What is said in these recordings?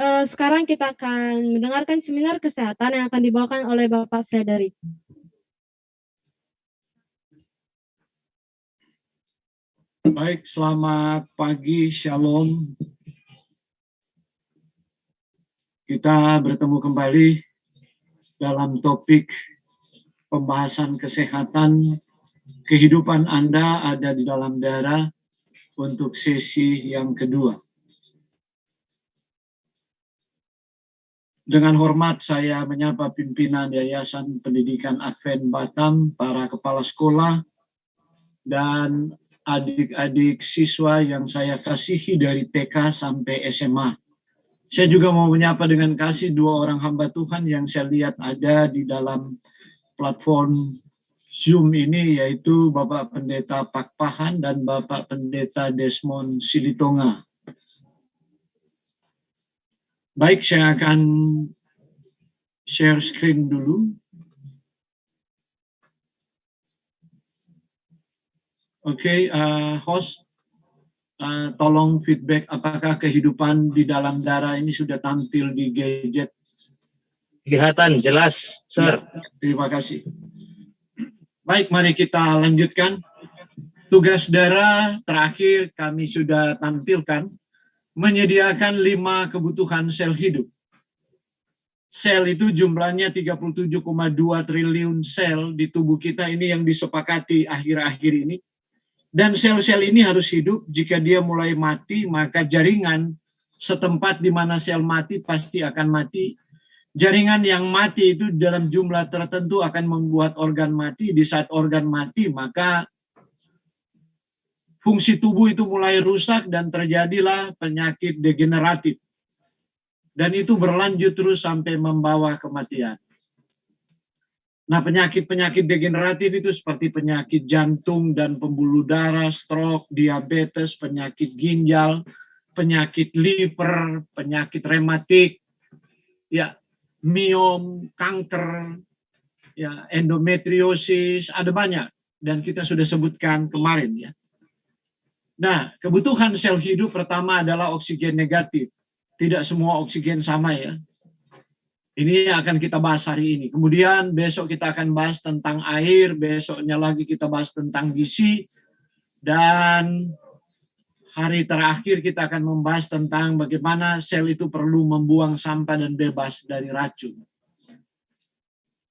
Sekarang kita akan mendengarkan seminar kesehatan yang akan dibawakan oleh Bapak Frederick. Baik, selamat pagi, Shalom. Kita bertemu kembali dalam topik pembahasan kesehatan. Kehidupan Anda ada di dalam darah untuk sesi yang kedua. Dengan hormat saya menyapa pimpinan Yayasan Pendidikan Advent Batam, para kepala sekolah, dan adik-adik siswa yang saya kasihi dari TK sampai SMA. Saya juga mau menyapa dengan kasih dua orang hamba Tuhan yang saya lihat ada di dalam platform Zoom ini, yaitu Bapak Pendeta Pak Pahan dan Bapak Pendeta Desmond Silitonga. Baik, saya akan share screen dulu. Oke, host, tolong feedback apakah kehidupan di dalam darah ini sudah tampil di gadget. Kelihatan jelas, Sir. Ya, terima kasih. Baik, mari kita lanjutkan. Tugas darah terakhir kami sudah tampilkan, menyediakan 5 kebutuhan sel hidup. Sel itu jumlahnya 37,2 triliun sel di tubuh kita ini yang disepakati akhir-akhir ini. Dan sel-sel ini harus hidup. Jika dia mulai mati, maka jaringan setempat di mana sel mati pasti akan mati. Jaringan yang mati itu dalam jumlah tertentu akan membuat organ mati. Di saat organ mati, maka fungsi tubuh itu mulai rusak dan terjadilah penyakit degeneratif. Dan itu berlanjut terus sampai membawa kematian. Nah, penyakit-penyakit degeneratif itu seperti penyakit jantung dan pembuluh darah, stroke, diabetes, penyakit ginjal, penyakit liver, penyakit rematik, ya, miom, kanker, ya, endometriosis, ada banyak. Dan kita sudah sebutkan kemarin, ya. Nah, kebutuhan sel hidup pertama adalah oksigen negatif. Tidak semua oksigen sama, ya. Ini akan kita bahas hari ini. Kemudian besok kita akan bahas tentang air, besoknya lagi kita bahas tentang gizi, dan hari terakhir kita akan membahas tentang bagaimana sel itu perlu membuang sampah dan bebas dari racun.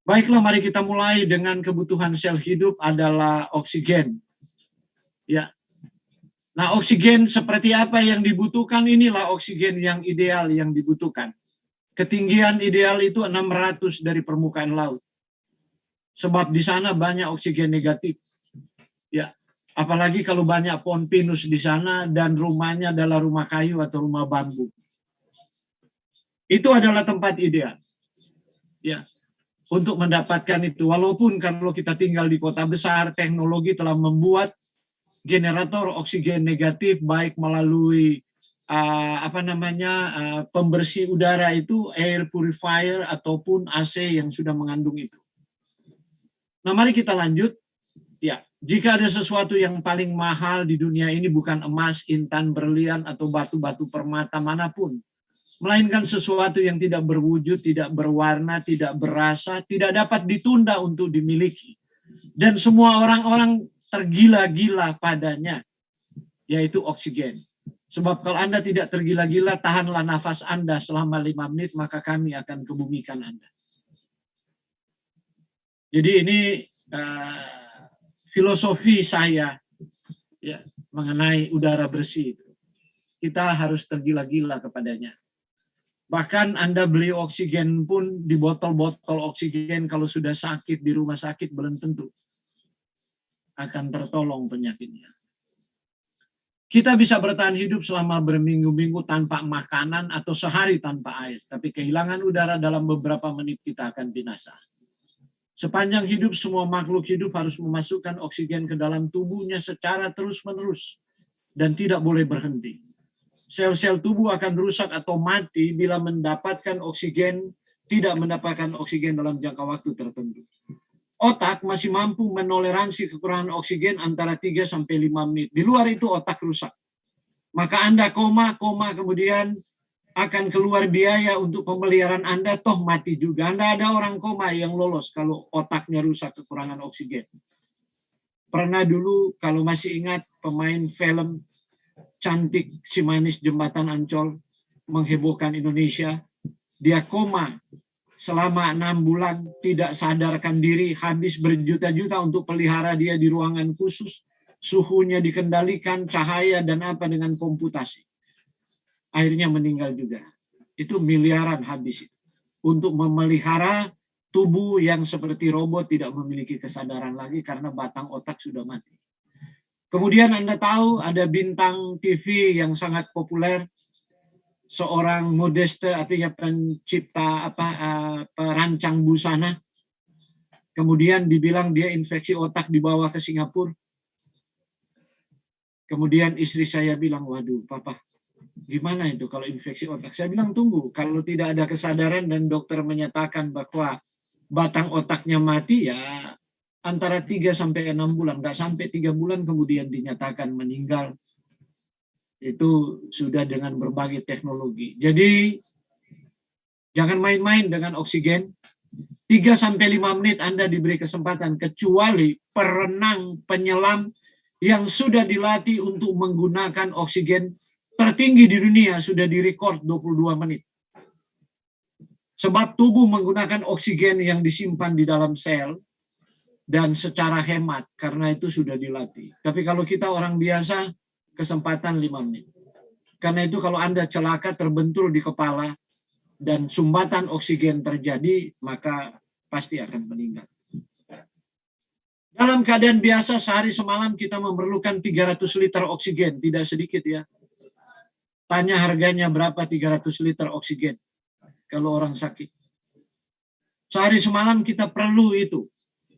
Baiklah, mari kita mulai dengan kebutuhan sel hidup adalah oksigen. Ya. Nah, oksigen seperti apa yang dibutuhkan? Inilah oksigen yang ideal yang dibutuhkan. Ketinggian ideal itu 600 dari permukaan laut. Sebab di sana banyak oksigen negatif. Ya, apalagi kalau banyak pohon pinus di sana dan rumahnya adalah rumah kayu atau rumah bambu. Itu adalah tempat ideal. Ya, untuk mendapatkan itu. Walaupun kalau kita tinggal di kota besar, teknologi telah membuat generator oksigen negatif baik melalui pembersih udara itu, air purifier ataupun AC yang sudah mengandung itu. Nah, mari kita lanjut. Ya, jika ada sesuatu yang paling mahal di dunia ini bukan emas, intan, berlian atau batu-batu permata manapun, melainkan sesuatu yang tidak berwujud, tidak berwarna, tidak berasa, tidak dapat ditunda untuk dimiliki. Dan semua orang-orang tergila-gila padanya, yaitu oksigen. Sebab kalau Anda tidak tergila-gila, tahanlah nafas Anda selama 5 menit, maka kami akan kebumikan Anda. Jadi ini filosofi saya, ya, mengenai udara bersih itu. Kita harus tergila-gila kepadanya. Bahkan Anda beli oksigen pun di botol-botol oksigen, kalau sudah sakit di rumah sakit belum tentu akan tertolong penyakitnya. Kita bisa bertahan hidup selama berminggu-minggu tanpa makanan atau sehari tanpa air. Tapi kehilangan udara dalam beberapa menit kita akan binasa. Sepanjang hidup semua makhluk hidup harus memasukkan oksigen ke dalam tubuhnya secara terus-menerus dan tidak boleh berhenti. Sel-sel tubuh akan rusak atau mati bila mendapatkan oksigen, tidak mendapatkan oksigen dalam jangka waktu tertentu. Otak masih mampu menoleransi kekurangan oksigen antara 3-5 menit. Di luar itu otak rusak. Maka Anda koma, kemudian akan keluar biaya untuk pemeliharaan Anda, toh mati juga. Anda ada orang koma yang lolos kalau otaknya rusak kekurangan oksigen. Pernah dulu, kalau masih ingat, pemain film cantik Si Manis Jembatan Ancol, menghebohkan Indonesia, dia koma selama 6 bulan, tidak sadarkan diri, habis berjuta-juta untuk pelihara dia di ruangan khusus, suhunya dikendalikan, cahaya dan apa dengan komputasi. Akhirnya meninggal juga. Itu miliaran habis itu. Untuk memelihara tubuh yang seperti robot tidak memiliki kesadaran lagi karena batang otak sudah mati. Kemudian Anda tahu ada bintang TV yang sangat populer, seorang Modeste, artinya pencipta perancang busana. Kemudian dibilang dia infeksi otak, dibawa ke Singapura. Kemudian istri saya bilang, waduh papa, gimana itu kalau infeksi otak? Saya bilang tunggu, kalau tidak ada kesadaran dan dokter menyatakan bahwa batang otaknya mati, ya antara 3 sampai 6 bulan, nggak sampai 3 bulan kemudian dinyatakan meninggal. Itu sudah dengan berbagai teknologi. Jadi jangan main-main dengan oksigen. 3 sampai 5 menit Anda diberi kesempatan, kecuali perenang, penyelam yang sudah dilatih untuk menggunakan oksigen tertinggi di dunia sudah direkord 22 menit. Sebab tubuh menggunakan oksigen yang disimpan di dalam sel dan secara hemat, karena itu sudah dilatih. Tapi kalau kita orang biasa, kesempatan 5 menit. Karena itu kalau Anda celaka terbentur di kepala dan sumbatan oksigen terjadi, maka pasti akan meninggal. Dalam keadaan biasa sehari semalam kita memerlukan 300 liter oksigen, tidak sedikit ya. Tanya harganya berapa 300 liter oksigen kalau orang sakit. Sehari semalam kita perlu itu.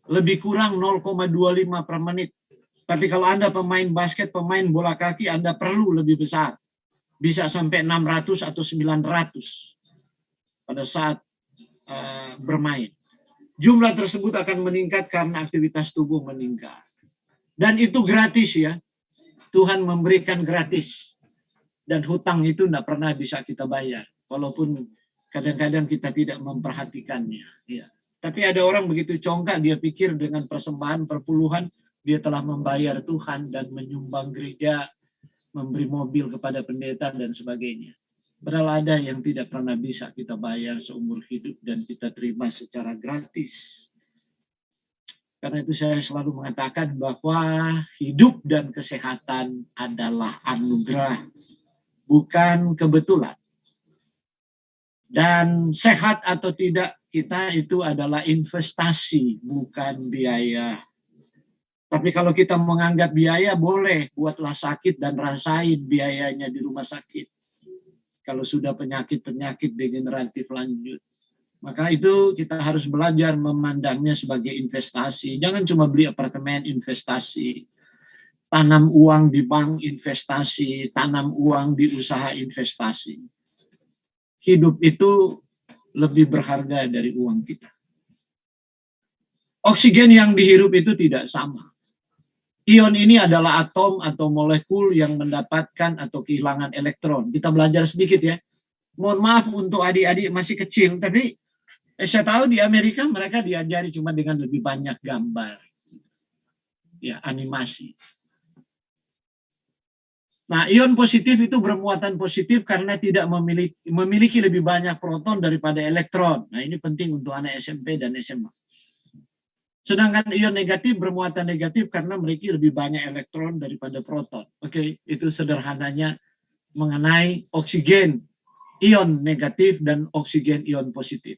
Lebih kurang 0,25 per menit. Tapi kalau Anda pemain basket, pemain bola kaki, Anda perlu lebih besar. Bisa sampai 600 atau 900 pada saat bermain. Jumlah tersebut akan meningkat karena aktivitas tubuh meningkat. Dan itu gratis ya. Tuhan memberikan gratis. Dan hutang itu tidak pernah bisa kita bayar. Walaupun kadang-kadang kita tidak memperhatikannya. Ya. Tapi ada orang begitu congkak, dia pikir dengan persembahan perpuluhan, dia telah membayar Tuhan dan menyumbang gereja, memberi mobil kepada pendeta dan sebagainya. Padahal ada yang tidak pernah bisa kita bayar seumur hidup dan kita terima secara gratis. Karena itu saya selalu mengatakan bahwa hidup dan kesehatan adalah anugerah, bukan kebetulan. Dan sehat atau tidak kita itu adalah investasi, bukan biaya. Tapi kalau kita menganggap biaya, boleh buatlah sakit dan rasain biayanya di rumah sakit. Kalau sudah penyakit-penyakit degeneratif lanjut. Maka itu kita harus belajar memandangnya sebagai investasi. Jangan cuma beli apartemen, investasi. Tanam uang di bank, investasi. Tanam uang di usaha, investasi. Hidup itu lebih berharga dari uang kita. Oksigen yang dihirup itu tidak sama. Ion ini adalah atom atau molekul yang mendapatkan atau kehilangan elektron. Kita belajar sedikit ya. Mohon maaf untuk adik-adik masih kecil, tapi saya tahu di Amerika mereka diajari cuma dengan lebih banyak gambar. Ya, animasi. Nah, ion positif itu bermuatan positif karena tidak memiliki lebih banyak proton daripada elektron. Nah, ini penting untuk anak SMP dan SMA. Sedangkan ion negatif bermuatan negatif karena memiliki lebih banyak elektron daripada proton. Oke, itu sederhananya mengenai oksigen ion negatif dan oksigen ion positif.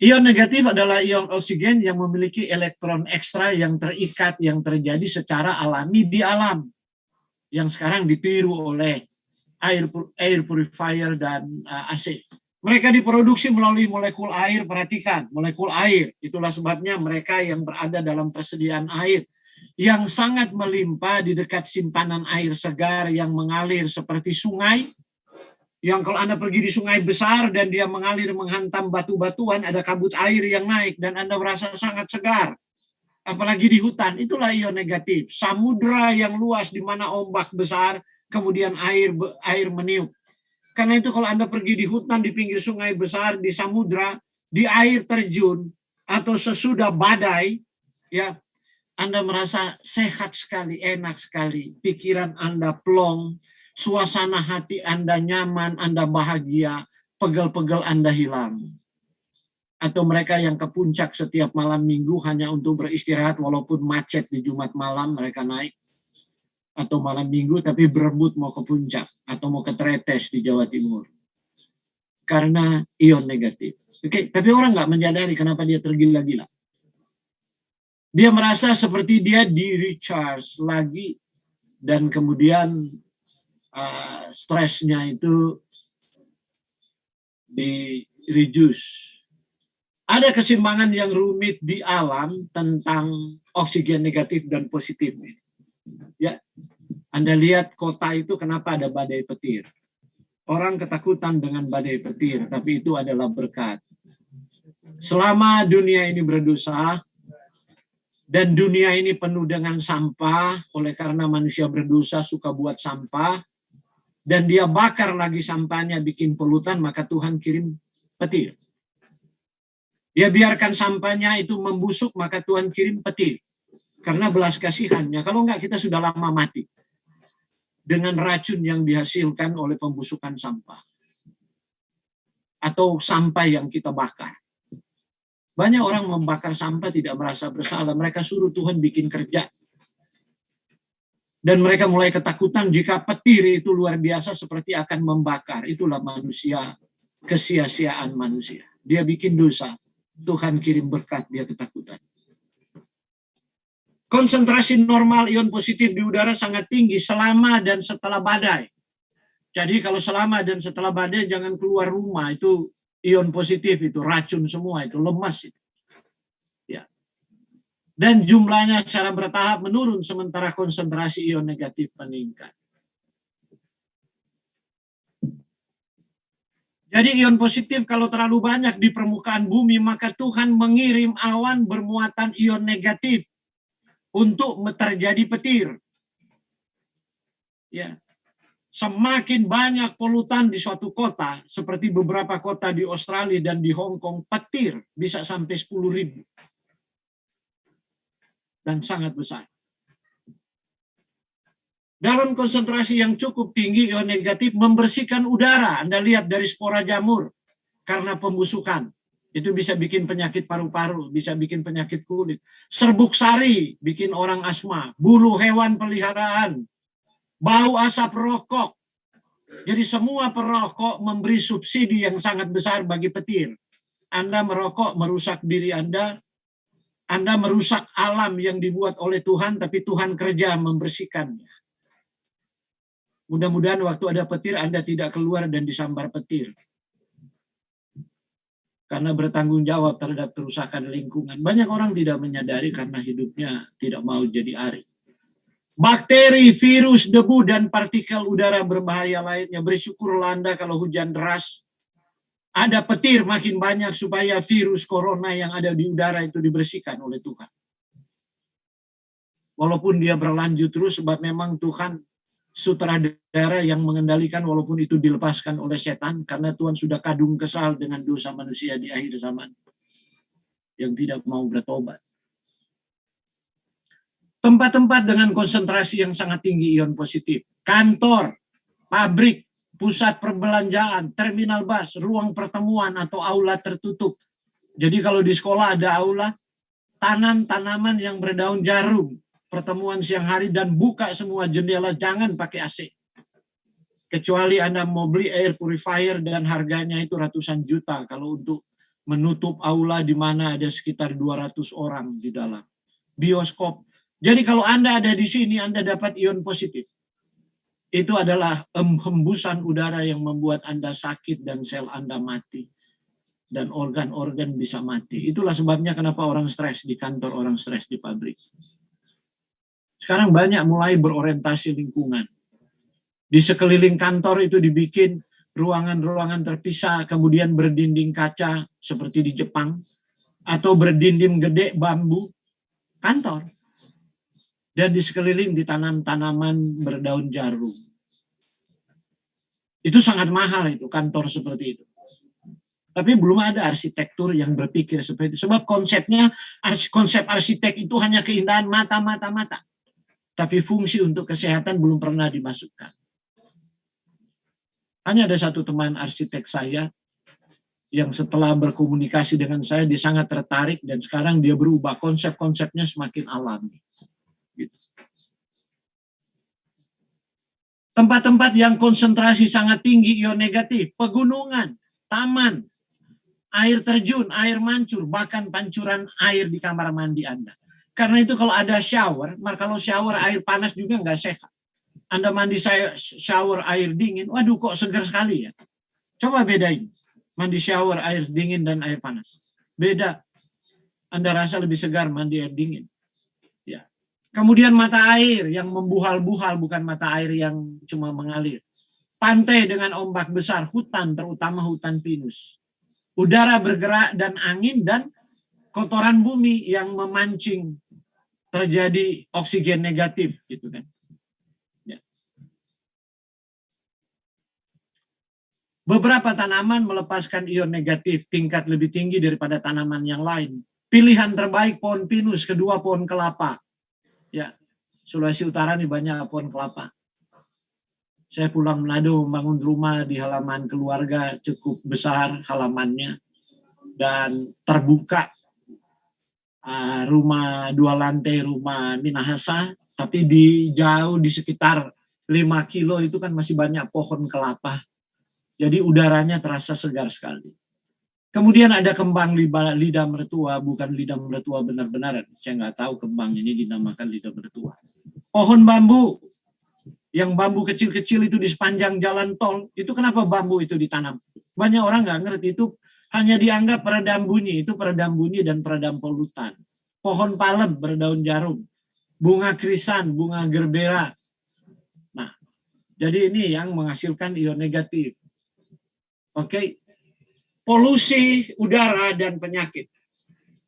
Ion negatif adalah ion oksigen yang memiliki elektron ekstra yang terikat, yang terjadi secara alami di alam. Yang sekarang ditiru oleh air purifier dan AC. Mereka diproduksi melalui molekul air, perhatikan, molekul air. Itulah sebabnya mereka yang berada dalam persediaan air yang sangat melimpah di dekat simpanan air segar yang mengalir seperti sungai. Yang kalau Anda pergi di sungai besar dan dia mengalir menghantam batu-batuan, ada kabut air yang naik dan Anda merasa sangat segar. Apalagi di hutan, itulah ion negatif. Samudra yang luas di mana ombak besar, kemudian air meniup. Karena itu kalau Anda pergi di hutan, di pinggir sungai besar, di samudra, di air terjun, atau sesudah badai, ya, Anda merasa sehat sekali, enak sekali. Pikiran Anda plong, suasana hati Anda nyaman, Anda bahagia, pegel-pegel Anda hilang. Atau mereka yang ke puncak setiap malam minggu hanya untuk beristirahat walaupun macet di Jumat malam mereka naik. Atau malam minggu tapi berebut mau ke puncak atau mau ke Tretes di Jawa Timur. Karena ion negatif. Oke, tapi orang nggak menyadari kenapa dia tergila-gila. Dia merasa seperti dia di recharge lagi dan kemudian stresnya itu di reduce. Ada keseimbangan yang rumit di alam tentang oksigen negatif dan positif. Ya, Anda lihat kota itu kenapa ada badai petir. Orang ketakutan dengan badai petir, tapi itu adalah berkat. Selama dunia ini berdosa, dan dunia ini penuh dengan sampah, oleh karena manusia berdosa suka buat sampah, dan dia bakar lagi sampahnya bikin polutan, maka Tuhan kirim petir. Dia biarkan sampahnya itu membusuk, maka Tuhan kirim petir. Karena belas kasihannya, kalau enggak kita sudah lama mati. Dengan racun yang dihasilkan oleh pembusukan sampah. Atau sampah yang kita bakar. Banyak orang membakar sampah tidak merasa bersalah. Mereka suruh Tuhan bikin kerja. Dan mereka mulai ketakutan jika petir itu luar biasa seperti akan membakar. Itulah manusia, kesia-siaan manusia. Dia bikin dosa. Tuhan kirim berkat, dia ketakutan. Konsentrasi normal ion positif di udara sangat tinggi selama dan setelah badai. Jadi kalau selama dan setelah badai jangan keluar rumah, itu ion positif, itu racun semua, itu lemas. Ya. Dan jumlahnya secara bertahap menurun sementara konsentrasi ion negatif meningkat. Jadi ion positif kalau terlalu banyak di permukaan bumi, maka Tuhan mengirim awan bermuatan ion negatif untuk terjadi petir. Ya. Semakin banyak polutan di suatu kota, seperti beberapa kota di Australia dan di Hong Kong, petir bisa sampai 10.000. Dan sangat besar. Dalam konsentrasi yang cukup tinggi, ion negatif membersihkan udara. Anda lihat dari spora jamur, karena pembusukan. Itu bisa bikin penyakit paru-paru, bisa bikin penyakit kulit. Serbuk sari, bikin orang asma. Bulu hewan peliharaan. Bau asap rokok. Jadi semua perokok memberi subsidi yang sangat besar bagi petir. Anda merokok, merusak diri Anda merusak alam yang dibuat oleh Tuhan, tapi Tuhan kerja membersihkannya. Mudah-mudahan waktu ada petir, Anda tidak keluar dan disambar petir. Karena bertanggung jawab terhadap kerusakan lingkungan. Banyak orang tidak menyadari karena hidupnya tidak mau jadi ari. Bakteri, virus, debu, dan partikel udara berbahaya lainnya. Bersyukurlah Anda kalau hujan deras. Ada petir makin banyak supaya virus corona yang ada di udara itu dibersihkan oleh Tuhan. Walaupun dia berlanjut terus, sebab memang Tuhan sutradara yang mengendalikan walaupun itu dilepaskan oleh setan, karena Tuhan sudah kadung kesal dengan dosa manusia di akhir zaman yang tidak mau bertobat. Tempat-tempat dengan konsentrasi yang sangat tinggi ion positif, kantor, pabrik, pusat perbelanjaan, terminal bus, ruang pertemuan atau aula tertutup. Jadi kalau di sekolah ada aula, tanam tanaman yang berdaun jarum, pertemuan siang hari, dan buka semua jendela, jangan pakai AC. Kecuali Anda mau beli air purifier dan harganya itu ratusan juta kalau untuk menutup aula di mana ada sekitar 200 orang di dalam. Bioskop. Jadi kalau Anda ada di sini, Anda dapat ion positif. Itu adalah hembusan udara yang membuat Anda sakit dan sel Anda mati. Dan organ-organ bisa mati. Itulah sebabnya kenapa orang stres di kantor, orang stres di pabrik. Sekarang banyak mulai berorientasi lingkungan. Di sekeliling kantor itu dibikin ruangan-ruangan terpisah, kemudian berdinding kaca seperti di Jepang, atau berdinding gede bambu kantor. Dan di sekeliling ditanam tanaman berdaun jarum. Itu sangat mahal itu, kantor seperti itu. Tapi belum ada arsitektur yang berpikir seperti itu. Sebab konsep arsitek itu hanya keindahan mata. Tapi fungsi untuk kesehatan belum pernah dimasukkan. Hanya ada satu teman arsitek saya yang setelah berkomunikasi dengan saya, dia sangat tertarik dan sekarang dia berubah, konsep-konsepnya semakin alami. Gitu. Tempat-tempat yang konsentrasi sangat tinggi ion negatif, pegunungan, taman, air terjun, air mancur, bahkan pancuran air di kamar mandi Anda. Karena itu kalau ada shower, kalau shower air panas juga nggak sehat. Anda mandi shower air dingin, waduh kok segar sekali ya. Coba bedain, mandi shower air dingin dan air panas. Beda. Anda rasa lebih segar mandi air dingin. Ya. Kemudian mata air yang membuhal-buhal, bukan mata air yang cuma mengalir. Pantai dengan ombak besar, hutan, terutama hutan pinus. Udara bergerak dan angin dan kotoran bumi yang memancing terjadi oksigen negatif, gitu kan. Ya. Beberapa tanaman melepaskan ion negatif tingkat lebih tinggi daripada tanaman yang lain. Pilihan terbaik pohon pinus, kedua pohon kelapa. Ya, Sulawesi Utara ini banyak pohon kelapa. Saya pulang Manado membangun rumah di halaman keluarga cukup besar halamannya dan terbuka. Rumah 2 lantai rumah Minahasa, tapi jauh di sekitar 5 kilo itu kan masih banyak pohon kelapa. Jadi udaranya terasa segar sekali. Kemudian ada kembang lidah mertua, bukan lidah mertua benar-benar. Saya nggak tahu kembang ini dinamakan lidah mertua. Pohon bambu, yang bambu kecil-kecil itu di sepanjang jalan tol, itu kenapa bambu itu ditanam? Banyak orang nggak ngerti, itu hanya dianggap peredam bunyi, itu peredam bunyi dan peredam polutan. Pohon palem berdaun jarum, bunga krisan, bunga gerbera. Nah, jadi ini yang menghasilkan ion negatif. Oke. Polusi udara dan penyakit.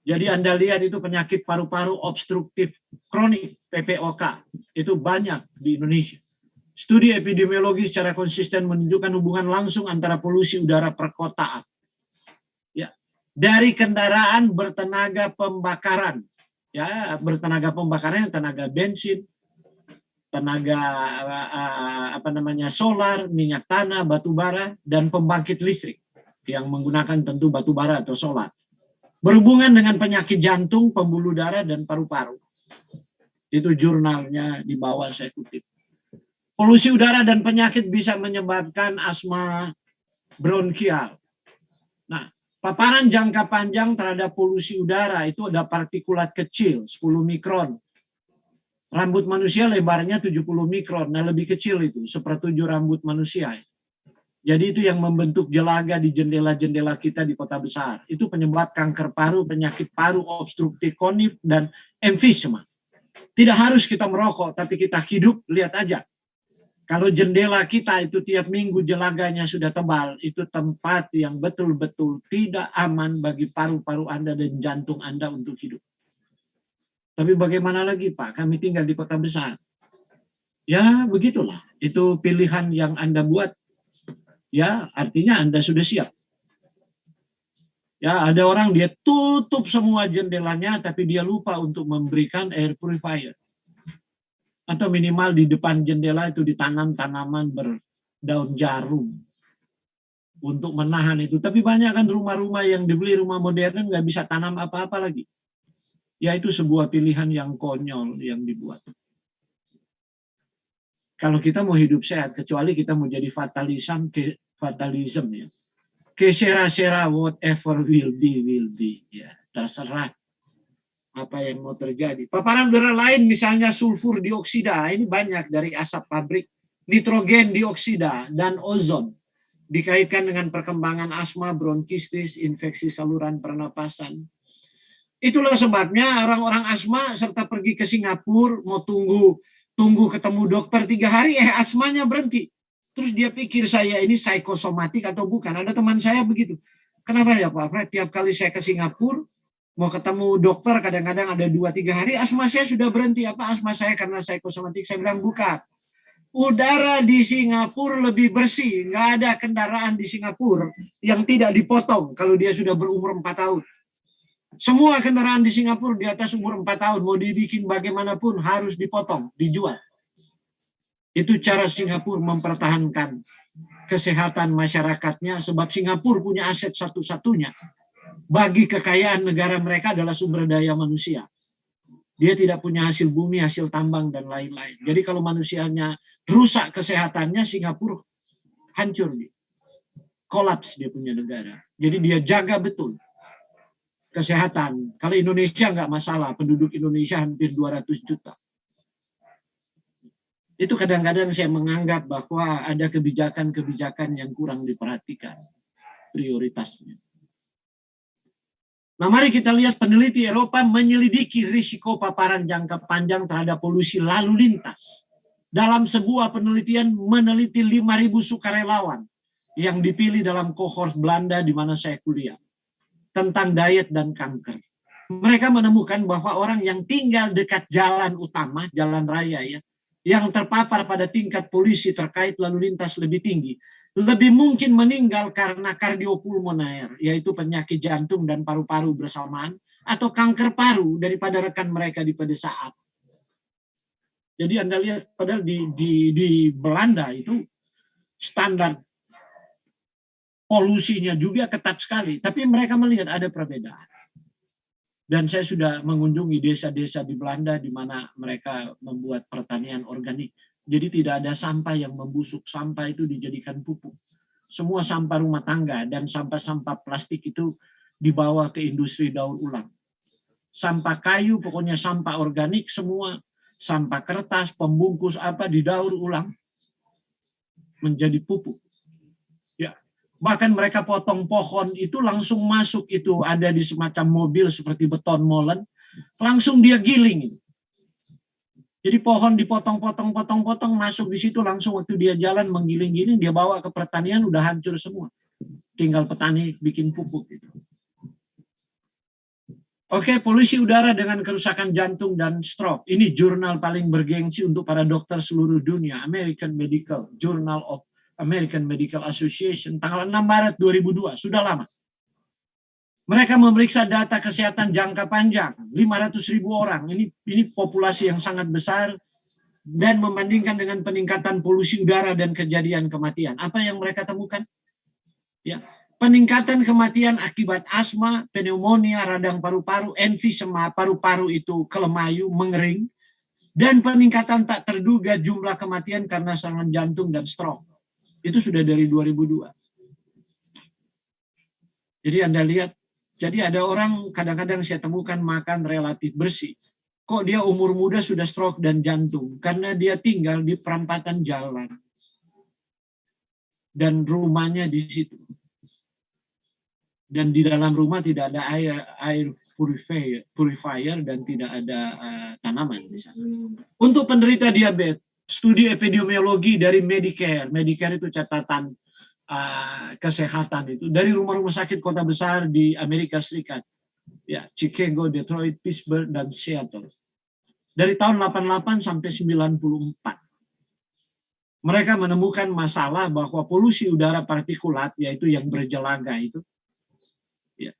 Jadi Anda lihat itu penyakit paru-paru obstruktif kronik, PPOK, itu banyak di Indonesia. Studi epidemiologi secara konsisten menunjukkan hubungan langsung antara polusi udara perkotaan. Ya, dari kendaraan bertenaga pembakaran, ya, bertenaga pembakaran, tenaga bensin, tenaga solar, minyak tanah, batu bara, dan pembangkit listrik yang menggunakan tentu batu bara atau solar. Berhubungan dengan penyakit jantung, pembuluh darah, dan paru-paru. Itu jurnalnya di bawah saya kutip. Polusi udara dan penyakit bisa menyebabkan asma bronkial. Nah, paparan jangka panjang terhadap polusi udara itu ada partikulat kecil, 10 mikron. Rambut manusia lebarnya 70 mikron, nah lebih kecil itu, 1/7 rambut manusia. Jadi itu yang membentuk jelaga di jendela-jendela kita di kota besar. Itu penyebab kanker paru, penyakit paru obstruktif kronik, dan emfisema. Tidak harus kita merokok, tapi kita hidup, lihat aja. Kalau jendela kita itu tiap minggu jelaganya sudah tebal, itu tempat yang betul-betul tidak aman bagi paru-paru Anda dan jantung Anda untuk hidup. Tapi bagaimana lagi Pak, kami tinggal di kota besar. Ya begitulah, itu pilihan yang Anda buat. Ya, artinya Anda sudah siap. Ya, ada orang dia tutup semua jendelanya, tapi dia lupa untuk memberikan air purifier. Atau minimal di depan jendela itu ditanam tanaman berdaun jarum untuk menahan itu. Tapi banyak kan rumah-rumah yang dibeli, rumah modern, nggak bisa tanam apa-apa lagi. Ya, itu sebuah pilihan yang konyol yang dibuat. Kalau kita mau hidup sehat, kecuali kita mau jadi fatalism ya. Kesera-sera whatever will be. Ya, terserah apa yang mau terjadi. Paparan udara lain misalnya sulfur dioksida, ini banyak dari asap pabrik, nitrogen dioksida, dan ozon. Dikaitkan dengan perkembangan asma, bronkistis, infeksi saluran pernapasan. Itulah sebabnya orang-orang asma serta pergi ke Singapura, mau tunggu ketemu dokter 3 hari, asmanya berhenti. Terus dia pikir saya ini psikosomatik atau bukan. Ada teman saya begitu. Kenapa ya Pak Fred? Tiap kali saya ke Singapura, mau ketemu dokter kadang-kadang ada 2-3 hari, asma saya sudah berhenti. Apa asma saya karena psikosomatik? Saya bilang bukan. udara di Singapura lebih bersih. Nggak ada kendaraan di Singapura yang tidak dipotong kalau dia sudah berumur 4 tahun. Semua kendaraan di Singapura di atas umur 4 tahun, mau dibikin bagaimanapun harus dipotong, dijual. Itu cara Singapura mempertahankan kesehatan masyarakatnya, sebab Singapura punya aset satu-satunya bagi kekayaan negara mereka adalah sumber daya manusia. Dia tidak punya hasil bumi, hasil tambang, dan lain-lain. Jadi kalau manusianya rusak kesehatannya, Singapura hancur. Kolaps dia punya negara. Jadi dia jaga betul kesehatan. Kalau Indonesia nggak masalah, penduduk Indonesia hampir 200 juta. Itu kadang-kadang saya menganggap bahwa ada kebijakan-kebijakan yang kurang diperhatikan prioritasnya. Nah, mari kita lihat peneliti Eropa menyelidiki risiko paparan jangka panjang terhadap polusi lalu lintas. Dalam sebuah penelitian meneliti 5.000 sukarelawan yang dipilih dalam kohort Belanda di mana saya kuliah tentang diet dan kanker. Mereka menemukan bahwa orang yang tinggal dekat jalan utama, jalan raya ya, yang terpapar pada tingkat polusi terkait lalu lintas lebih tinggi, lebih mungkin meninggal karena kardiopulmoner, yaitu penyakit jantung dan paru-paru bersamaan, atau kanker paru daripada rekan mereka di pedesaan. Jadi Anda lihat, padahal di Belanda itu standar polusinya juga ketat sekali, tapi mereka melihat ada perbedaan. Dan saya sudah mengunjungi desa-desa di Belanda di mana mereka membuat pertanian organik. Jadi tidak ada sampah yang membusuk, sampah itu dijadikan pupuk. Semua sampah rumah tangga dan sampah-sampah plastik itu dibawa ke industri daur ulang. Sampah kayu, pokoknya sampah organik semua, sampah kertas, pembungkus apa didaur ulang menjadi pupuk. Ya, bahkan mereka potong pohon itu langsung masuk, itu ada di semacam mobil seperti beton molen, langsung dia giling. Jadi pohon dipotong-potong masuk di situ, langsung waktu dia jalan menggiling-giling, dia bawa ke pertanian udah hancur semua. Tinggal petani bikin pupuk gitu. Oke, polusi udara dengan kerusakan jantung dan stroke. Ini jurnal paling bergengsi untuk para dokter seluruh dunia, American Medical Journal of American Medical Association, tanggal 6 Maret 2002, sudah lama. Mereka memeriksa data kesehatan jangka panjang, 500.000 orang. Ini populasi yang sangat besar, dan membandingkan dengan peningkatan polusi udara dan kejadian kematian. Apa yang mereka temukan? Ya, peningkatan kematian akibat asma, pneumonia, radang paru-paru, emfisema, paru-paru itu kelemayu, mengering, dan peningkatan tak terduga jumlah kematian karena serangan jantung dan stroke. Itu sudah dari 2002. Jadi Anda lihat, jadi ada orang kadang-kadang saya temukan makan relatif bersih. Kok dia umur muda sudah stroke dan jantung? Karena dia tinggal di perempatan jalan. Dan rumahnya di situ. Dan di dalam rumah tidak ada air purifier dan tidak ada tanaman di sana. Untuk penderita diabetes, studi epidemiologi dari Medicare. Medicare itu catatan kesehatan itu dari rumah-rumah sakit kota besar di Amerika Serikat, ya, Chicago, Detroit, Pittsburgh, dan Seattle. Dari tahun 88 sampai 94, mereka menemukan masalah bahwa polusi udara partikulat, yaitu yang berjelaga itu, ya,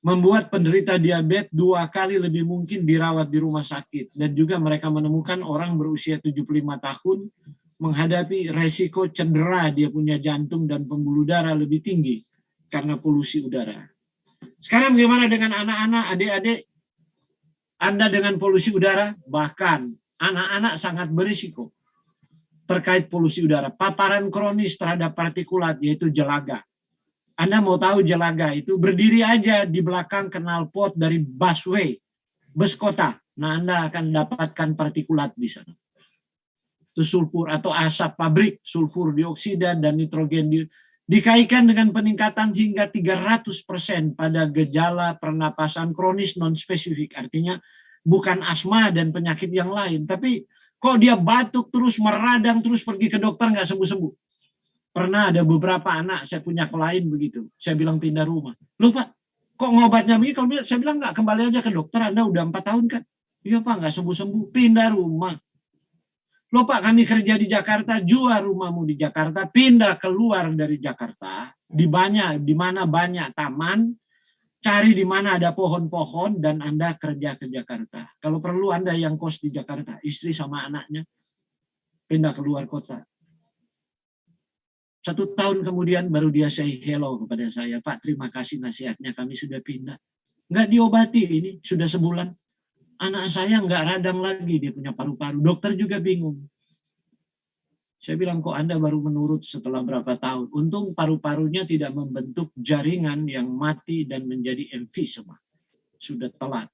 membuat penderita diabetes 2 kali lebih mungkin dirawat di rumah sakit. Dan juga mereka menemukan orang berusia 75 tahun menghadapi resiko cedera, dia punya jantung dan pembuluh darah lebih tinggi karena polusi udara. Sekarang bagaimana dengan anak-anak, adik-adik? Anda dengan polusi udara, bahkan anak-anak sangat berisiko terkait polusi udara. Paparan kronis terhadap partikulat, yaitu jelaga. Anda mau tahu jelaga itu berdiri aja di belakang knalpot dari busway, bus kota. Nah, Anda akan dapatkan partikulat di sana. Itu sulfur atau asap pabrik, sulfur dioksida dan nitrogen dikaitkan dengan peningkatan hingga 300% pada gejala pernapasan kronis non-spesifik. Artinya bukan asma dan penyakit yang lain, tapi kok dia batuk terus, meradang terus, pergi ke dokter nggak sembuh-sembuh. Pernah ada beberapa anak saya punya klien begitu, saya bilang pindah rumah. Loh Pak, kok ngobatnya begini? Kalau saya bilang nggak, kembali aja ke dokter, Anda udah 4 tahun kan? Iya Pak, nggak sembuh-sembuh, pindah rumah. Loh Pak, kami kerja di Jakarta, jual rumahmu di Jakarta, pindah keluar dari Jakarta, di mana banyak taman, cari di mana ada pohon-pohon, dan Anda kerja ke Jakarta. Kalau perlu Anda yang kos di Jakarta, istri sama anaknya, pindah keluar kota. 1 tahun kemudian baru dia say hello kepada saya, Pak terima kasih nasihatnya, kami sudah pindah. Nggak diobati ini, sudah sebulan. Anak saya nggak radang lagi, dia punya paru-paru. Dokter juga bingung. Saya bilang, kok Anda baru menurut setelah berapa tahun? Untung paru-parunya tidak membentuk jaringan yang mati dan menjadi emfisema. Sudah telat.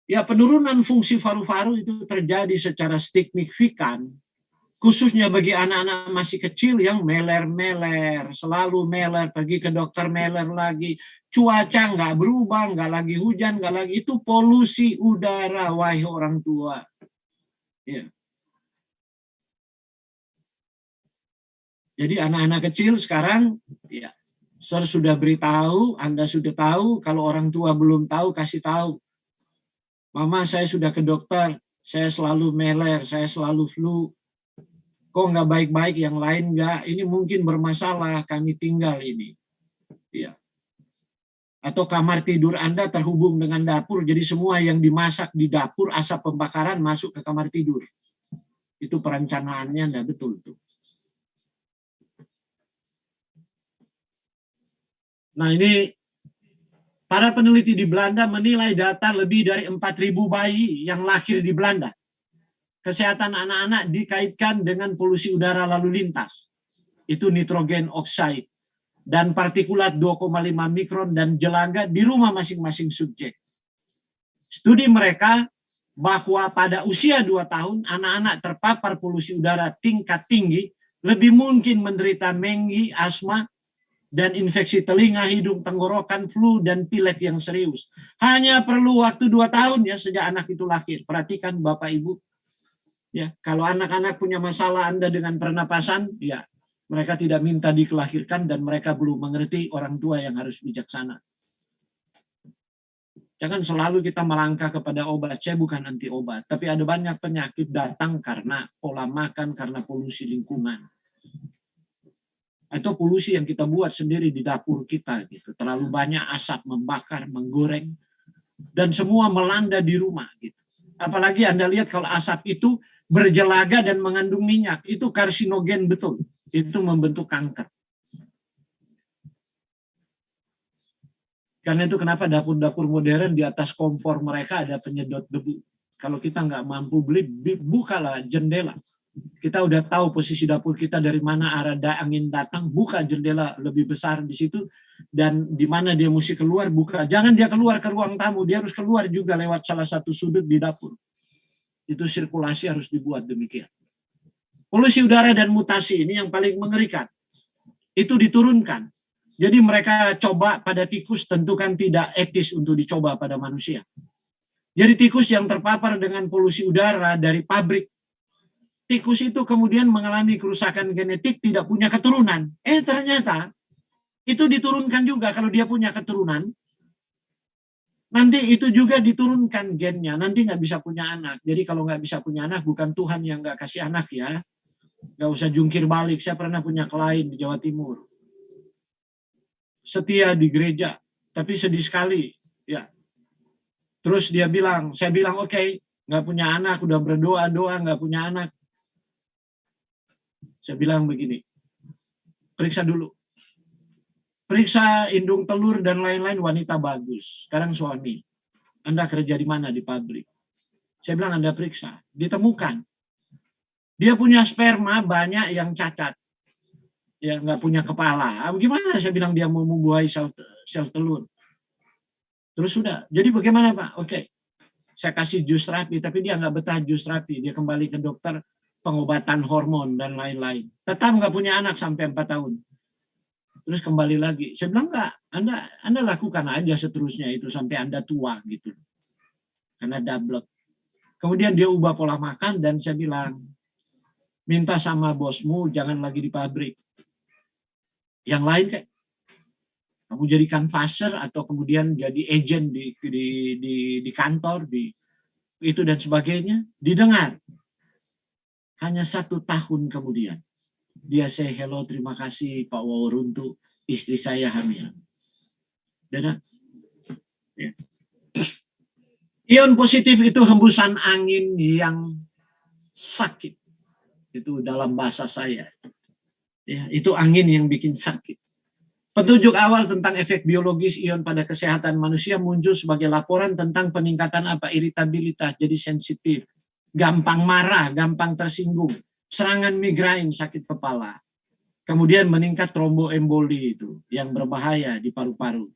Ya, penurunan fungsi paru-paru itu terjadi secara signifikan, khususnya bagi anak-anak masih kecil yang meler-meler, selalu meler, pergi ke dokter meler lagi, cuaca nggak berubah, nggak lagi hujan, nggak lagi, itu polusi udara, wahai orang tua. Ya. Jadi anak-anak kecil sekarang, ya, Sir sudah beritahu, Anda sudah tahu, kalau orang tua belum tahu, kasih tahu. Mama, saya sudah ke dokter, saya selalu meler, saya selalu flu. Kok nggak baik-baik, yang lain nggak? Ini mungkin bermasalah, kami tinggal ini. Ya. Atau kamar tidur Anda terhubung dengan dapur, jadi semua yang dimasak di dapur, asap pembakaran masuk ke kamar tidur. Itu perencanaannya nggak betul tuh. Nah ini, para peneliti di Belanda menilai data lebih dari 4.000 bayi yang lahir di Belanda. Kesehatan anak-anak dikaitkan dengan polusi udara lalu lintas. Itu nitrogen oksida dan partikulat 2,5 mikron dan jelaga di rumah masing-masing subjek. Studi mereka bahwa pada usia 2 tahun, anak-anak terpapar polusi udara tingkat tinggi lebih mungkin menderita menggi, asma, dan infeksi telinga, hidung, tenggorokan, flu, dan pilek yang serius. Hanya perlu waktu 2 tahun ya sejak anak itu lahir. Perhatikan Bapak Ibu. Ya, kalau anak-anak punya masalah Anda dengan pernapasan, ya mereka tidak minta dikelahirkan dan mereka belum mengerti orang tua yang harus bijaksana. Jangan selalu kita melangkah kepada obat. Saya bukan anti obat, tapi ada banyak penyakit datang karena pola makan, karena polusi lingkungan. Atau polusi yang kita buat sendiri di dapur kita gitu. Terlalu banyak asap membakar, menggoreng, dan semua melanda di rumah gitu. Apalagi Anda lihat kalau asap itu berjelaga dan mengandung minyak, itu karsinogen betul. Itu membentuk kanker. Karena itu kenapa dapur-dapur modern di atas kompor mereka ada penyedot debu. Kalau kita nggak mampu beli, bukalah jendela. Kita udah tahu posisi dapur kita dari mana arah angin datang, buka jendela lebih besar di situ, dan di mana dia mesti keluar, buka. Jangan dia keluar ke ruang tamu, dia harus keluar juga lewat salah satu sudut di dapur. Itu sirkulasi harus dibuat demikian. Polusi udara dan mutasi ini yang paling mengerikan. Itu diturunkan. Jadi mereka coba pada tikus, tentu kan tidak etis untuk dicoba pada manusia. Jadi tikus yang terpapar dengan polusi udara dari pabrik, tikus itu kemudian mengalami kerusakan genetik, tidak punya keturunan. Ternyata itu diturunkan juga kalau dia punya keturunan. Nanti itu juga diturunkan gennya, nanti nggak bisa punya anak. Jadi kalau nggak bisa punya anak, bukan Tuhan yang nggak kasih anak ya. Nggak usah jungkir balik. Saya pernah punya klien di Jawa Timur. Setia di gereja, tapi sedih sekali. Ya. Terus dia bilang, saya bilang oke, nggak punya anak, udah berdoa-doa, nggak punya anak. Saya bilang begini, periksa dulu. Periksa indung telur dan lain-lain, wanita bagus. Sekarang suami. Anda kerja di mana? Di pabrik. Saya bilang Anda periksa. Ditemukan. Dia punya sperma banyak yang cacat. Ya nggak punya kepala. Gimana saya bilang dia mau membuahi sel telur? Terus sudah. Jadi bagaimana Pak? Oke. Saya kasih jus terapi, tapi dia nggak betah jus terapi. Dia kembali ke dokter, pengobatan hormon dan lain-lain. Tetap nggak punya anak sampai 4 tahun. Terus kembali lagi. Saya bilang enggak, Anda lakukan aja seterusnya itu sampai Anda tua gitu. Karena double. Kemudian dia ubah pola makan dan saya bilang, minta sama bosmu jangan lagi di pabrik. Yang lain kayak kamu jadi kanvaser atau kemudian jadi agent di kantor, itu dan sebagainya, didengar. Hanya 1 tahun kemudian, dia say hello, terima kasih Pak Waworuntu, istri saya hamil. Dan, ya. Ion positif itu hembusan angin yang sakit. Itu dalam bahasa saya. Ya, itu angin yang bikin sakit. Petunjuk awal tentang efek biologis ion pada kesehatan manusia muncul sebagai laporan tentang peningkatan iritabilitas, jadi sensitif, gampang marah, gampang tersinggung, serangan migrain, sakit kepala. Kemudian meningkat tromboemboli itu yang berbahaya di paru-paru.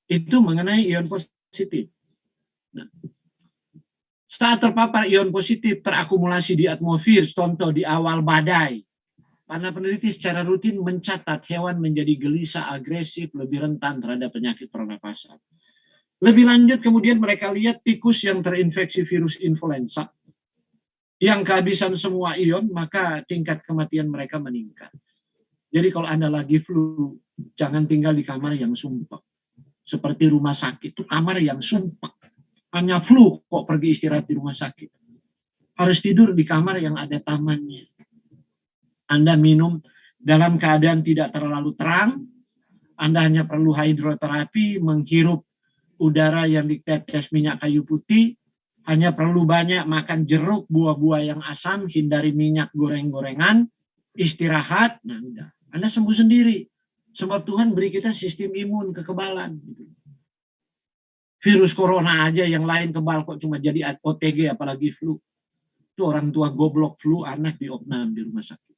Itu mengenai ion positif. Nah, saat terpapar ion positif terakumulasi di atmosfer, contoh di awal badai. Para peneliti secara rutin mencatat hewan menjadi gelisah, agresif, lebih rentan terhadap penyakit pernapasan. Lebih lanjut kemudian mereka lihat tikus yang terinfeksi virus influenza, yang kehabisan semua ion, maka tingkat kematian mereka meningkat. Jadi kalau Anda lagi flu, jangan tinggal di kamar yang sumpek. Seperti rumah sakit, itu kamar yang sumpek. Hanya flu kok pergi istirahat di rumah sakit. Harus tidur di kamar yang ada tamannya. Anda minum dalam keadaan tidak terlalu terang, Anda hanya perlu hidroterapi, menghirup udara yang ditetes minyak kayu putih, hanya perlu banyak makan jeruk, buah-buah yang asam, hindari minyak goreng-gorengan, istirahat, nah udah. Anda sembuh sendiri. Sebab Tuhan beri kita sistem imun, kekebalan. Virus corona aja yang lain kebal kok cuma jadi OTG apalagi flu. Itu orang tua goblok flu, anak diopnam di rumah sakit.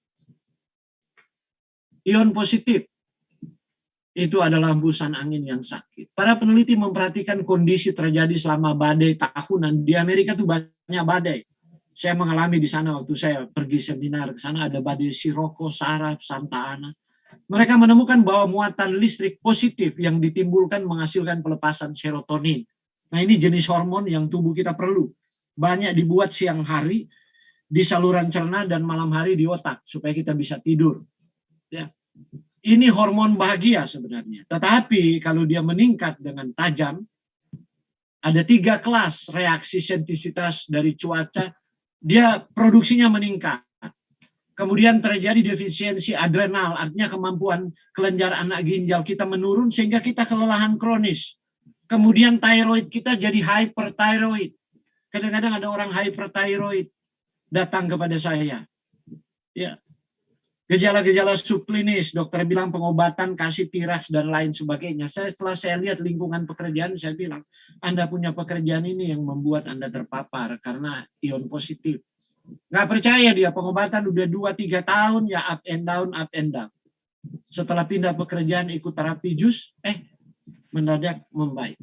Ion positif itu adalah hembusan angin yang sakit. Para peneliti memperhatikan kondisi terjadi selama badai tahunan. Di Amerika tuh banyak badai. Saya mengalami di sana waktu saya pergi seminar ke sana, ada badai Sirocco, Sarah, Santa Ana. Mereka menemukan bahwa muatan listrik positif yang ditimbulkan menghasilkan pelepasan serotonin. Nah, ini jenis hormon yang tubuh kita perlu. Banyak dibuat siang hari di saluran cerna dan malam hari di otak supaya kita bisa tidur. Ya. Ini hormon bahagia sebenarnya. Tetapi kalau dia meningkat dengan tajam, ada 3 kelas reaksi sensitivitas dari cuaca, dia produksinya meningkat. Kemudian terjadi defisiensi adrenal, artinya kemampuan kelenjar anak ginjal kita menurun sehingga kita kelelahan kronis. Kemudian thyroid kita jadi hyperthyroid. Kadang-kadang ada orang hyperthyroid datang kepada saya. Ya. Gejala-gejala subklinis, dokter bilang pengobatan, kasih tiras, dan lain sebagainya. Setelah saya lihat lingkungan pekerjaan, saya bilang, Anda punya pekerjaan ini yang membuat Anda terpapar karena ion positif. Nggak percaya dia, pengobatan udah 2-3 tahun, ya up and down, up and down. Setelah pindah pekerjaan, ikut terapi jus, mendadak membaik.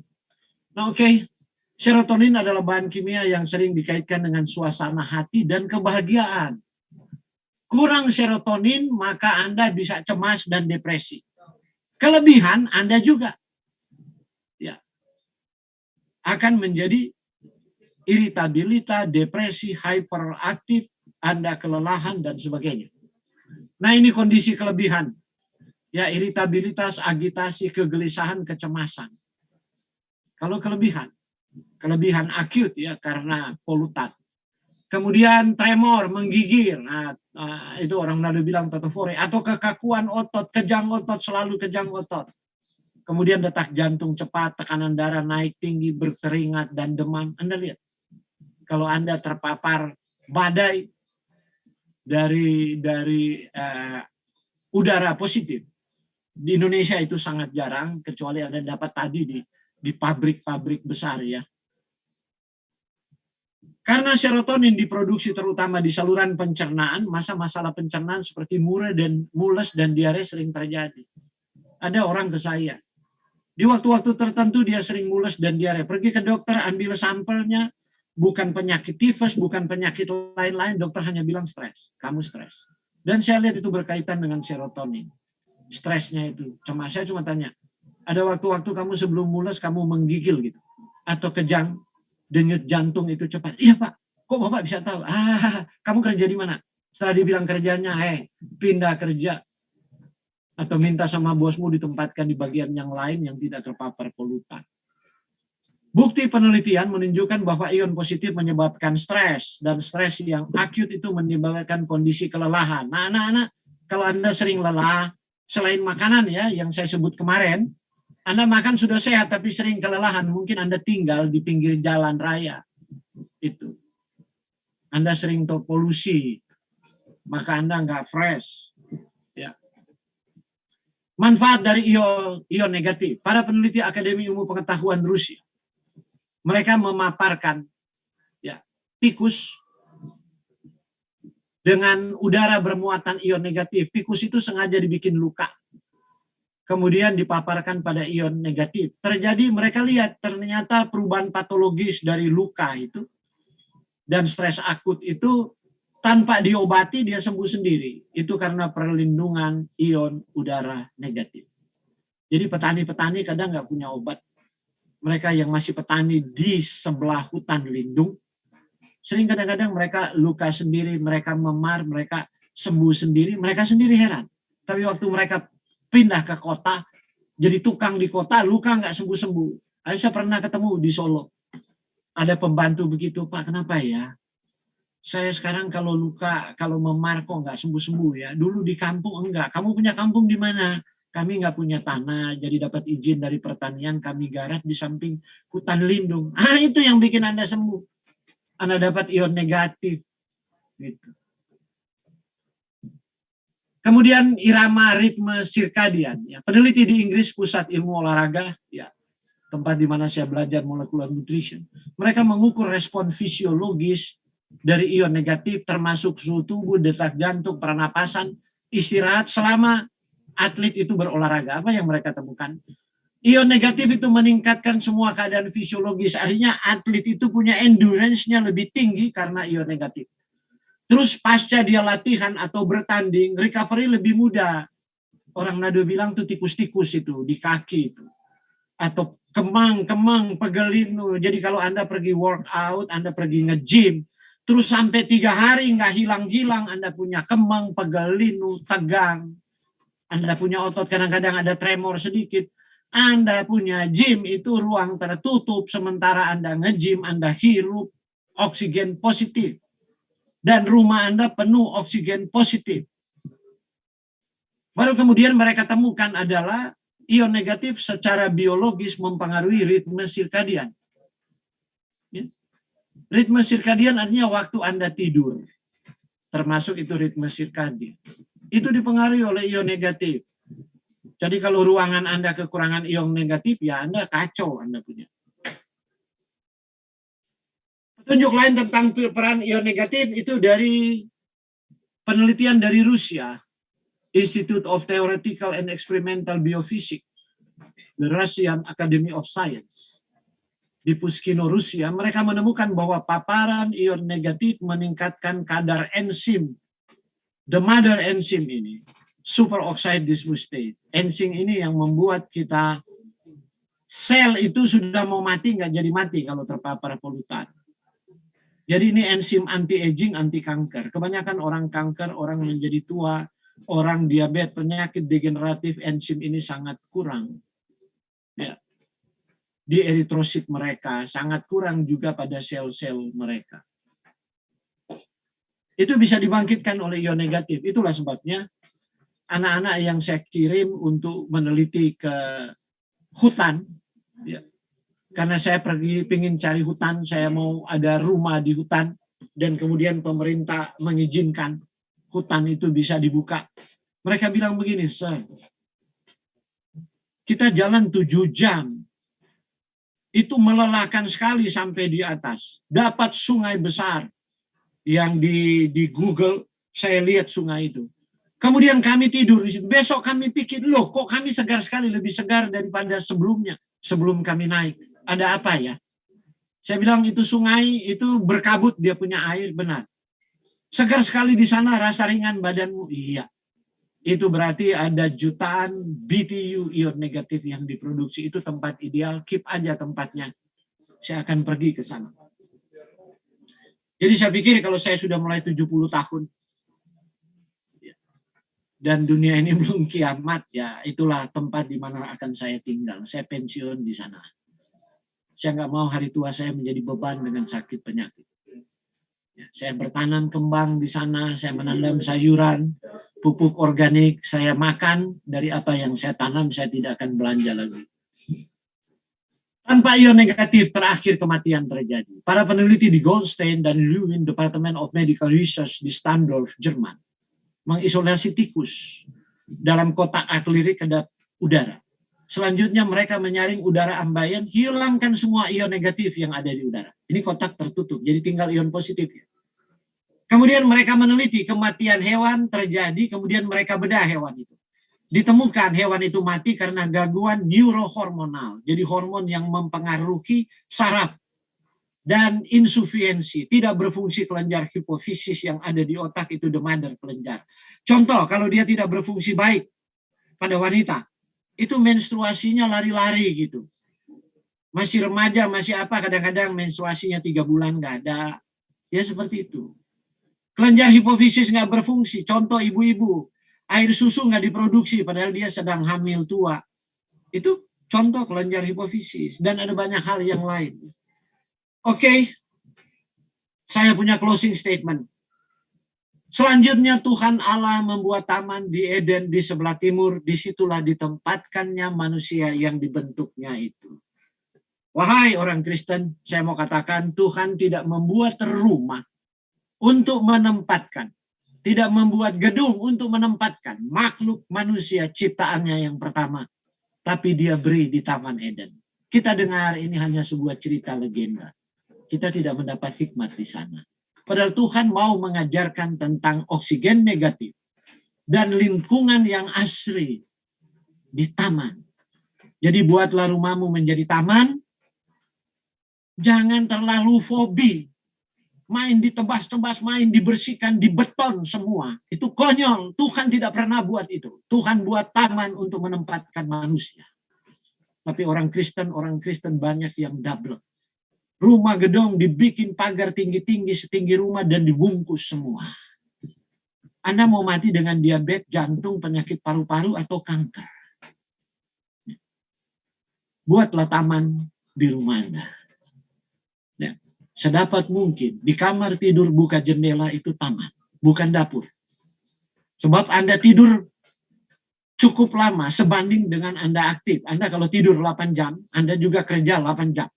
Nah oke, serotonin adalah bahan kimia yang sering dikaitkan dengan suasana hati dan kebahagiaan. Kurang serotonin, maka Anda bisa cemas dan depresi. Kelebihan Anda juga ya akan menjadi iritabilitas, depresi, hyperaktif, Anda kelelahan, dan sebagainya. Nah ini kondisi kelebihan. Ya, iritabilitas, agitasi, kegelisahan, kecemasan. Kalau kelebihan akut ya karena polutan. Kemudian tremor, menggigil. Nah, itu orang Manado bilang totofore. Atau kekakuan otot, kejang otot, selalu kejang otot. Kemudian detak jantung cepat, tekanan darah naik tinggi, berkeringat, dan demam. Anda lihat. Kalau Anda terpapar badai dari udara positif. Di Indonesia itu sangat jarang, kecuali Anda dapat tadi di pabrik-pabrik besar ya. Karena serotonin diproduksi terutama di saluran pencernaan, masalah pencernaan seperti mules dan diare sering terjadi. Ada orang ke saya, di waktu-waktu tertentu dia sering mules dan diare. Pergi ke dokter, ambil sampelnya, bukan penyakit tifus, bukan penyakit lain-lain, dokter hanya bilang stres, kamu stres. Dan saya lihat itu berkaitan dengan serotonin. Stresnya itu, saya cuma tanya, ada waktu-waktu kamu sebelum mules kamu menggigil gitu, atau kejang, denyut jantung itu cepat. Iya Pak, kok Bapak bisa tahu? Kamu kerja di mana? Setelah dibilang kerjanya, pindah kerja. Atau minta sama bosmu ditempatkan di bagian yang lain yang tidak terpapar polutan. Bukti penelitian menunjukkan bahwa ion positif menyebabkan stres, dan stres yang akut itu menyebabkan kondisi kelelahan. Nah, anak-anak, kalau Anda sering lelah, selain makanan ya, yang saya sebut kemarin, Anda makan sudah sehat tapi sering kelelahan, mungkin Anda tinggal di pinggir jalan raya. Itu. Anda sering polusi, maka Anda nggak fresh. Ya. Manfaat dari ion negatif. Para peneliti Akademi Ilmu Pengetahuan Rusia, mereka memaparkan ya, tikus dengan udara bermuatan ion negatif. Tikus itu sengaja dibikin luka, kemudian dipaparkan pada ion negatif. Terjadi, mereka lihat ternyata perubahan patologis dari luka itu dan stres akut itu tanpa diobati dia sembuh sendiri. Itu karena perlindungan ion udara negatif. Jadi petani-petani kadang nggak punya obat. Mereka yang masih petani di sebelah hutan lindung, sering kadang-kadang mereka luka sendiri, mereka memar, mereka sembuh sendiri, mereka sendiri heran. Tapi waktu mereka pindah ke kota, jadi tukang di kota, luka nggak sembuh-sembuh. Saya pernah ketemu di Solo. Ada pembantu begitu, Pak, kenapa ya? Saya sekarang kalau luka, kalau memar kok nggak sembuh-sembuh ya. Dulu di kampung enggak. Kamu punya kampung di mana? Kami nggak punya tanah, jadi dapat izin dari pertanian, kami garap di samping hutan lindung. Itu yang bikin Anda sembuh. Anda dapat ion negatif. Gitu. Kemudian irama ritme sirkadian. Ya. Peneliti di Inggris, Pusat Ilmu Olahraga, ya, tempat di mana saya belajar molecular nutrition. Mereka mengukur respon fisiologis dari ion negatif, termasuk suhu tubuh, detak jantung, pernapasan, istirahat selama atlet itu berolahraga. Apa yang mereka temukan? Ion negatif itu meningkatkan semua keadaan fisiologis. Akhirnya atlet itu punya endurance-nya lebih tinggi karena ion negatif. Terus pasca dia latihan atau bertanding, recovery lebih mudah. Orang Nado bilang tuh tikus-tikus itu di kaki itu. Atau kemang-kemang, pegelinu. Jadi kalau Anda pergi workout, Anda pergi nge-gym, terus sampai 3 hari nggak hilang-hilang, Anda punya kemang, pegelinu, tegang. Anda punya otot, kadang-kadang ada tremor sedikit. Anda punya gym itu ruang tertutup, sementara Anda nge-gym, Anda hirup oksigen positif. Dan rumah Anda penuh oksigen positif. Baru kemudian mereka temukan adalah ion negatif secara biologis mempengaruhi ritme sirkadian. Ya. Ritme sirkadian artinya waktu Anda tidur. Termasuk itu ritme sirkadian. Itu dipengaruhi oleh ion negatif. Jadi kalau ruangan Anda kekurangan ion negatif, ya Anda kacau Anda punya. Petunjuk lain tentang peran ion negatif itu dari penelitian dari Rusia, Institute of Theoretical and Experimental Biophysics, the Russian Academy of Science, di Pushkino, Rusia. Mereka menemukan bahwa paparan ion negatif meningkatkan kadar enzim, the mother enzim ini, superoxide dismutase. Enzim ini yang membuat kita, sel itu sudah mau mati, nggak jadi mati kalau terpapar polutan. Jadi ini enzim anti-aging, anti-kanker. Kebanyakan orang kanker, orang menjadi tua, orang diabetes, penyakit degeneratif, enzim ini sangat kurang. Ya. Di eritrosit mereka, sangat kurang juga pada sel-sel mereka. Itu bisa dibangkitkan oleh ion negatif. Itulah sebabnya anak-anak yang saya kirim untuk meneliti ke hutan, ya. Karena saya pergi ingin cari hutan, saya mau ada rumah di hutan, dan kemudian pemerintah mengizinkan hutan itu bisa dibuka. Mereka bilang begini, Sir, kita jalan 7 jam, itu melelahkan sekali sampai di atas. Dapat sungai besar, yang di Google saya lihat sungai itu. Kemudian kami tidur di situ. Besok kami pikir, loh kok kami segar sekali, lebih segar daripada sebelumnya, sebelum kami naik. Ada apa ya? Saya bilang itu sungai itu berkabut, dia punya air, benar. Segar sekali di sana, rasa ringan badanmu. Iya. Itu berarti ada jutaan BTU ion negatif yang diproduksi. Itu tempat ideal, keep aja tempatnya. Saya akan pergi ke sana. Jadi saya pikir kalau saya sudah mulai 70 tahun, dan dunia ini belum kiamat, ya itulah tempat di mana akan saya tinggal. Saya pensiun di sana. Saya nggak mau hari tua saya menjadi beban dengan sakit penyakit. Ya, saya bertanam kembang di sana, saya menanam sayuran, pupuk organik, saya makan dari apa yang saya tanam, saya tidak akan belanja lagi. Tanpa ion negatif, terakhir kematian terjadi. Para peneliti di Goldstein dan Leuven Department of Medical Research di Standorf, Jerman, mengisolasi tikus dalam kotak akrilik kedap udara. Selanjutnya mereka menyaring udara ambeien, hilangkan semua ion negatif yang ada di udara. Ini kotak tertutup, jadi tinggal ion positif. Kemudian mereka meneliti kematian hewan terjadi, kemudian mereka bedah hewan itu. Ditemukan hewan itu mati karena gangguan neurohormonal, jadi hormon yang mempengaruhi saraf dan insufiensi, tidak berfungsi kelenjar hipofisis yang ada di otak, itu the mother kelenjar. Contoh, kalau dia tidak berfungsi baik pada wanita, itu menstruasinya lari-lari gitu. Masih remaja, masih apa, kadang-kadang menstruasinya 3 bulan nggak ada. Ya seperti itu. Kelenjar hipofisis nggak berfungsi. Contoh ibu-ibu, air susu nggak diproduksi padahal dia sedang hamil tua. Itu contoh kelenjar hipofisis. Dan ada banyak hal yang lain. Oke, saya punya closing statement. Selanjutnya Tuhan Allah membuat taman di Eden di sebelah timur. Disitulah ditempatkannya manusia yang dibentuknya itu. Wahai orang Kristen, saya mau katakan Tuhan tidak membuat rumah untuk menempatkan. Tidak membuat gedung untuk menempatkan makhluk manusia ciptaannya yang pertama. Tapi dia beri di Taman Eden. Kita dengar ini hanya sebuah cerita legenda. Kita tidak mendapat hikmat di sana. Padahal Tuhan mau mengajarkan tentang oksigen negatif dan lingkungan yang asri di taman. Jadi buatlah rumahmu menjadi taman. Jangan terlalu fobi. Main ditebas-tebas, main dibersihkan, di beton semua. Itu konyol. Tuhan tidak pernah buat itu. Tuhan buat taman untuk menempatkan manusia. Tapi orang Kristen banyak yang double. Rumah gedung dibikin pagar tinggi-tinggi setinggi rumah dan dibungkus semua. Anda mau mati dengan diabetes, jantung, penyakit paru-paru, atau kanker. Buatlah taman di rumah Anda. Ya. Sedapat mungkin di kamar tidur buka jendela, itu taman, bukan dapur. Sebab Anda tidur cukup lama sebanding dengan Anda aktif. Anda kalau tidur 8 jam, Anda juga kerja 8 jam.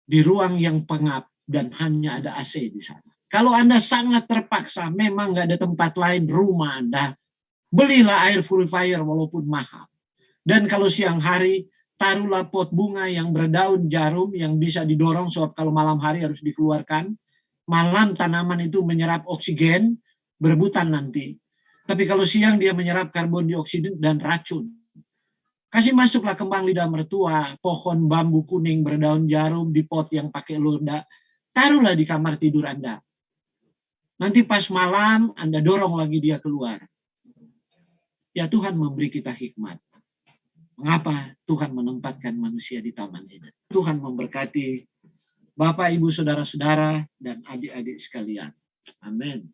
Di ruang yang pengap dan hanya ada AC di sana. Kalau Anda sangat terpaksa, memang nggak ada tempat lain, rumah Anda, belilah air purifier walaupun mahal. Dan kalau siang hari, taruhlah pot bunga yang berdaun jarum yang bisa didorong, sebab kalau malam hari harus dikeluarkan. Malam tanaman itu menyerap oksigen, berebutan nanti. Tapi kalau siang dia menyerap karbon dioksida dan racun. Kasih masuklah kembang lidah mertua, pohon bambu kuning berdaun jarum di pot yang pakai loda. Taruhlah di kamar tidur Anda. Nanti pas malam Anda dorong lagi dia keluar. Ya Tuhan memberi kita hikmat. Mengapa Tuhan menempatkan manusia di taman ini? Tuhan memberkati Bapak, Ibu, Saudara-saudara, dan adik-adik sekalian. Amin.